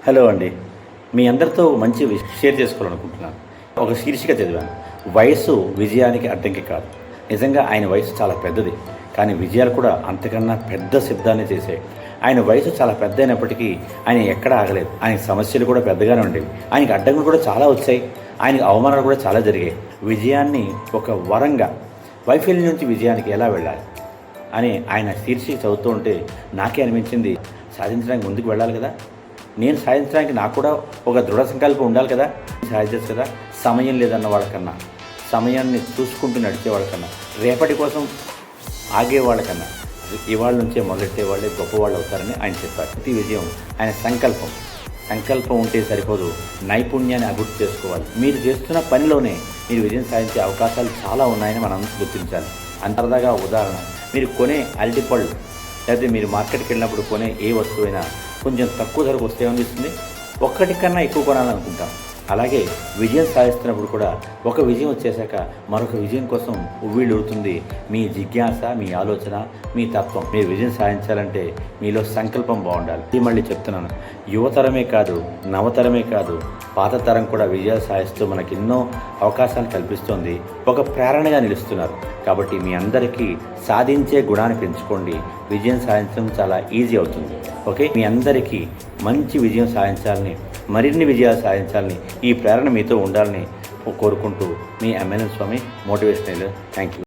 Hello అండి. మీ అందరితో మంచి షేర్ చేసుకోవాలనుకుంటున్నాను. ఒక శీర్షిక చదివాను. వయస్సు విజయానికి అడ్డంకి కాదు. నిజంగా ఆయన వయసు చాలా పెద్దది. కానీ విజయాలు కూడా అంతకన్నా పెద్ద శబ్దాన్ని చేశాయి. ఆయన వయసు చాలా పెద్ద అయినప్పటికీ ఆయన ఎక్కడా ఆగలేదు. ఆయనకి సమస్యలు కూడా పెద్దగానే ఉండేవి. ఆయనకి అడ్డంకులు కూడా చాలా వచ్చాయి. ఆయనకి అవమానాలు కూడా చాలా జరిగాయి. విజయాన్ని ఒక వరంగా, వైఫల్యం నుంచి విజయానికి ఎలా వెళ్ళాలి అని ఆయన శీర్షిక చదువుతూ ఉంటే నాకే అనిపించింది, సాధించడానికి ముందుకు వెళ్ళాలి కదా. నేను సాధించడానికి నాకు కూడా ఒక దృఢ సంకల్పం ఉండాలి కదా. సాధించచ్చు కదా. సమయం లేదన్న వాళ్ళకన్నా, సమయాన్ని చూసుకుంటూ నడిచే వాళ్ళకన్నా, రేపటి కోసం ఆగే వాళ్ళకన్నా ఇవాళ నుంచే మొదలెట్టే వాళ్ళే గొప్పవాళ్ళు అవుతారని ఆయన చెప్పారు. ప్రతి విజయం ఆయన సంకల్పం ఉంటే సరిపోదు, నైపుణ్యాన్ని అభివృద్ధి చేసుకోవాలి. మీరు చేస్తున్న పనిలోనే మీరు విజయం సాధించే అవకాశాలు చాలా ఉన్నాయని మనం గుర్తించాలి. అంతర్దాగా ఉదాహరణ, మీరు కొనే అరటిపళ్ళు లేకపోతే మీరు మార్కెట్కి వెళ్ళినప్పుడు కొనే ఏ వస్తువైనా కొంచెం తక్కువ ధరకు వస్తే ఏమనిపిస్తుంది, ఒక్కటి కన్నా ఎక్కువ కొనాలనుకుంటాం. అలాగే విజయం సాధిస్తున్నప్పుడు కూడా ఒక విజయం వచ్చేసాక మరొక విజయం కోసం ఉవ్విళ్ళూరుతుంది మీ జిజ్ఞాస, మీ ఆలోచన, మీ తత్వం. మీరు విజయం సాధించాలంటే మీలో సంకల్పం బాగుండాలి. ఇది మళ్ళీ చెప్తున్నాను, యువతరమే కాదు, నవతరమే కాదు, పాత తరం కూడా విజయాలు సాధిస్తూ మనకి ఎన్నో అవకాశాలు కల్పిస్తోంది. ఒక ప్రేరణగా నిలుస్తున్నారు. కాబట్టి మీ అందరికీ సాధించే గుణాన్ని పెంచుకోండి. విజయం సాధించడం చాలా ఈజీ అవుతుంది. ఓకే, మీ అందరికీ మంచి విజయం సాధించాలని, మరిన్ని విజయాలు సాధించాలని, ఈ ప్రేరణ మీతో ఉండాలని కోరుకుంటూ మీ ఎంఎన్ఎన్ స్వామి, మోటివేషనల్. Thank you.